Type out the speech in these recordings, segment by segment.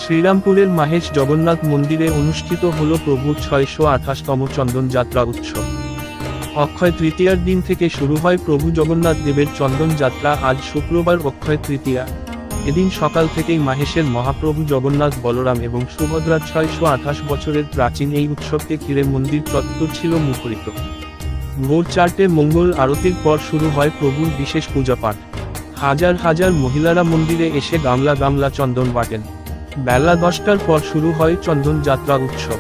শ্রীরামপুরের মাহেশ জগন্নাথ মন্দিরে অনুষ্ঠিত হল প্রভুর ৬২৮তম চন্দন যাত্রা উৎসব। অক্ষয় তৃতীয়ার দিন থেকে শুরু হয় প্রভু জগন্নাথ দেবের চন্দন যাত্রা। আজ শুক্রবার অক্ষয় তৃতীয়া। এদিন সকাল থেকেই মাহেশের মহাপ্রভু জগন্নাথ, বলরাম এবং সুভদ্রার ৬২৮ বছরের প্রাচীন এই উৎসবকে ঘিরে মন্দির চত্বর ছিল মুখরিত। ভোর ৪টে মঙ্গল আরতির পর শুরু হয় প্রভুর বিশেষ পূজাপাঠ। হাজার হাজার মহিলারা মন্দিরে এসে গামলা গামলা চন্দন বাটেন। বেলা ১০টার পর শুরু হয় চন্দন যাত্রা উৎসব।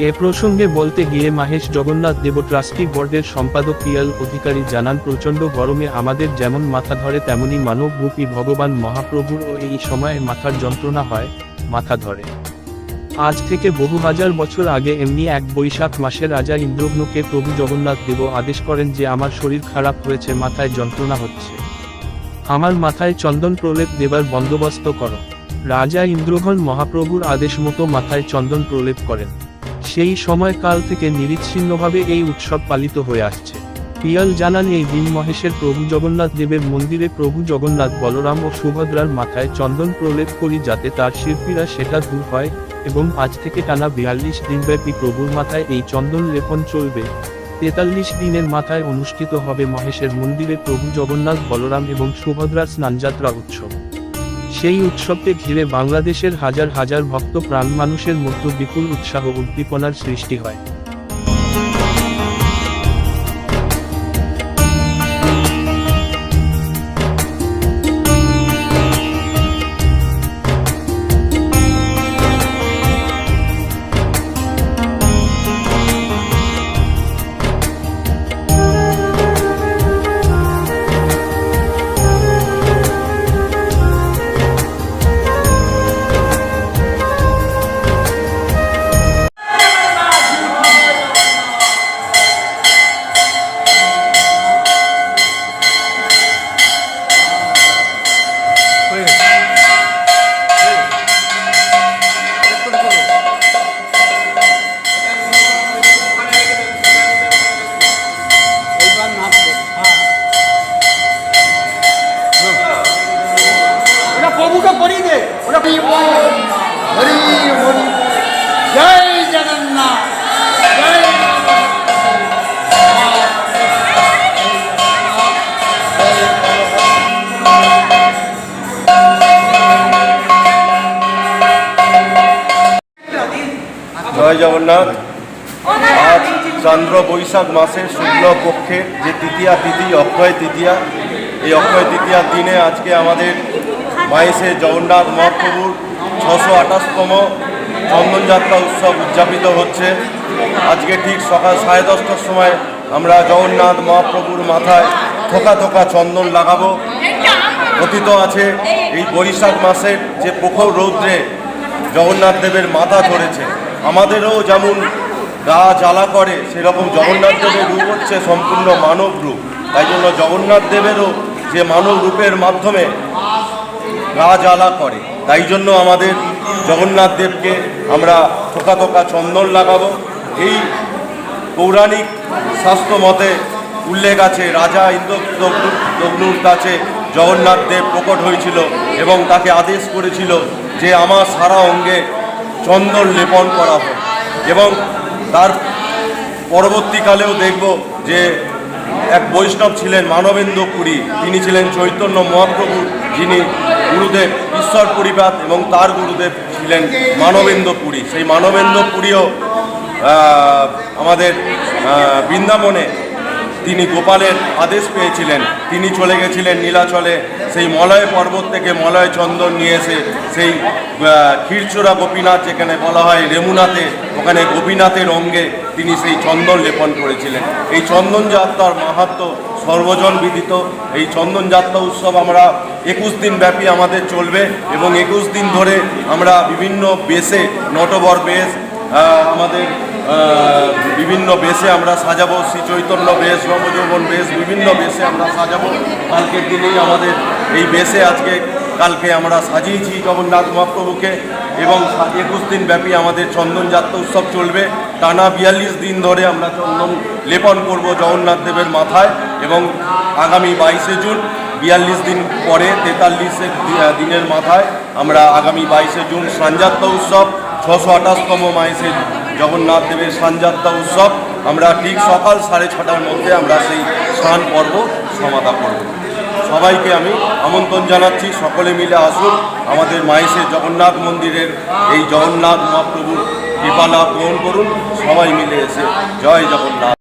এ প্রসঙ্গে বলতে গিয়ে মাহেশ জগন্নাথ দেব ট্রাস্টি বোর্ডের সম্পাদক পিয়াল অধিকারী জানান, প্রচণ্ড গরমে আমাদের যেমন মাথা ধরে তেমনি মানবরূপী ভগবান মহাপ্রভুরও এই সময়ে মাথার যন্ত্রণা হয়, মাথা ধরে। আজ থেকে বহু হাজার বছর আগে এমনি এক বৈশাখ মাসে রাজা ইন্দ্রঘ্নকে প্রভু জগন্নাথ দেব আদেশ করেন যে আমার শরীর খারাপ হয়েছে, মাথায় যন্ত্রণা হচ্ছে, আমার মাথায় চন্দন প্রলেপ দেবার বন্দোবস্ত করো। রাজা ইন্দ্রঘ্ন মহাপ্রভুর আদেশ মতো মাথায় চন্দন প্রলেপ করেন। সেই সময়কাল থেকে নিরবিচ্ছিন্নভাবে এই উৎসব পালিত হয়ে আসছে। পিয়াল জানান, এই দিন মহেশের প্রভু জগন্নাথ দেবের মন্দিরে প্রভু জগন্নাথ, বলরাম ও সুভদ্রার মাথায় চন্দন প্রলেপ করি যাতে তার শিল্পীরা সেটা দূর হয়, এবং আজ থেকে টানা ৪২ দিনব্যাপী প্রভুর মাথায় এই চন্দন লেপন চলবে। ৪৩ দিনের মাথায় অনুষ্ঠিত হবে মহেশের মন্দিরে প্রভু জগন্নাথ, বলরাম এবং সুভদ্রার স্নানযাত্রা উৎসব। সেই উৎসবকে ঘিরে বাংলাদেশের হাজার হাজার ভক্ত প্রাণ মানুষের মধ্যে বিপুল উৎসাহ উদ্দীপনার সৃষ্টি হয়। জয় জগন্নাথ। আজ চন্দ্র বৈশাখ মাসের শুক্ল পক্ষে যে তৃতীয়া তিথি, অক্ষয় তৃতীয়া, এই অক্ষয় তৃতীয়ার দিনে আজকে আমাদের মায়েসে জগন্নাথ মহাপ্রভুর 628তম চন্দনযাত্রা উৎসব উদযাপিত হচ্ছে। আজকে ঠিক সকাল 10:30টার সময় আমরা জগন্নাথ মহাপ্রভুর মাথায় থোকা থোকা চন্দন লাগাবো। কথিত আছে এই বৈশাখ মাসের যে প্রখর রৌদ্রে জগন্নাথ দেবের মাথা ধরেছে, আমাদেরও যেমন গা জ্বালা করে, সেরকম জগন্নাথ দেবের রূপ হচ্ছে সম্পূর্ণ মানব রূপ। তাই জন্য জগন্নাথ দেবেরও যে মানব রূপের মাধ্যমে গা জ্বালা করে, তাই জন্য আমাদের জগন্নাথ দেবকে আমরা থোকা থোকা চন্দন লাগাবো। এই পৌরাণিক শাস্ত্র মতে উল্লেখ আছে, রাজা ইন্দ্রদম্নুর কাছে জগন্নাথ দেব প্রকট হয়েছিল এবং তাকে আদেশ করেছিল যে আমার সারা অঙ্গে চন্দন লেপন করা হোক। এবং তার পরবর্তীকালেও দেখব যে এক বৈষ্ণব ছিলেন মানবেন্দ্র পুরী, তিনি ছিলেন চৈতন্য মহাপ্রভু, যিনি গুরুদেব ঈশ্বর পুরীপাত এবং তার গুরুদেব ছিলেন মানবেন্দ্র পুরী। সেই মানবেন্দ্র পুরীও আমাদের বৃন্দাবনে তিনি গোপালের আদেশ পেয়েছিলেন, তিনি চলে গেছিলেন নীলাচলে, সেই মলয় পর্বত থেকে মলয় চন্দন নিয়ে এসে সেই ক্ষীরচোরা গোপীনাথ, যেখানে বলা হয় রেমুনাথে, ওখানে গোপীনাথের অঙ্গে তিনি সেই চন্দন লেপন করেছিলেন। এই চন্দন যাত্রার মাহাত্ম্য সর্বজন বিদিত। এই চন্দন যাত্রা উৎসব আমরা 21 দিন ব্যাপী আমাদের চলবে এবং 21 দিন ধরে আমরা বিভিন্ন বেশে, নটবর বেশ, আমাদের বিভিন্ন বেশে আমরা সাজাবো, শ্রী চৈতন্য বেশ, নবযৌবন বেশ, বিভিন্ন বেশে আমরা সাজাবো। কালকের দিনেই আমাদের এই বেশে কালকে আমরা সাজিয়েছি জগন্নাথ মহাপ্রভুকে এবং 21 দিন ব্যাপী আমাদের চন্দন যাত্রা উৎসব চলবে। টানা 42 দিন ধরে আমরা চন্দন লেপন করব জগন্নাথ দেবের মাথায় এবং আগামী 22শে জুন 42 দিন পরে 43 দিনের মাথায় আমরা আগামী 22শে জুন স্নানযাত্রা উৎসব, 628তম মায়েসে জগন্নাথ দেবের স্নানযাত্রা উৎসব আমরা ঠিক সকাল 6:30টার মধ্যে আমরা সেই স্নান পর্ব সমাধা করব। সবাইকে আমি আমন্ত্রণ জানাচ্ছি, সকলে মিলে আসুন, আমাদের মায়েসে জগন্নাথ মন্দিরের এই জগন্নাথ মহাপ্রভুর কৃপা লাভ গ্রহণ করুন। সবাই মিলে এসে জয় জগন্নাথ।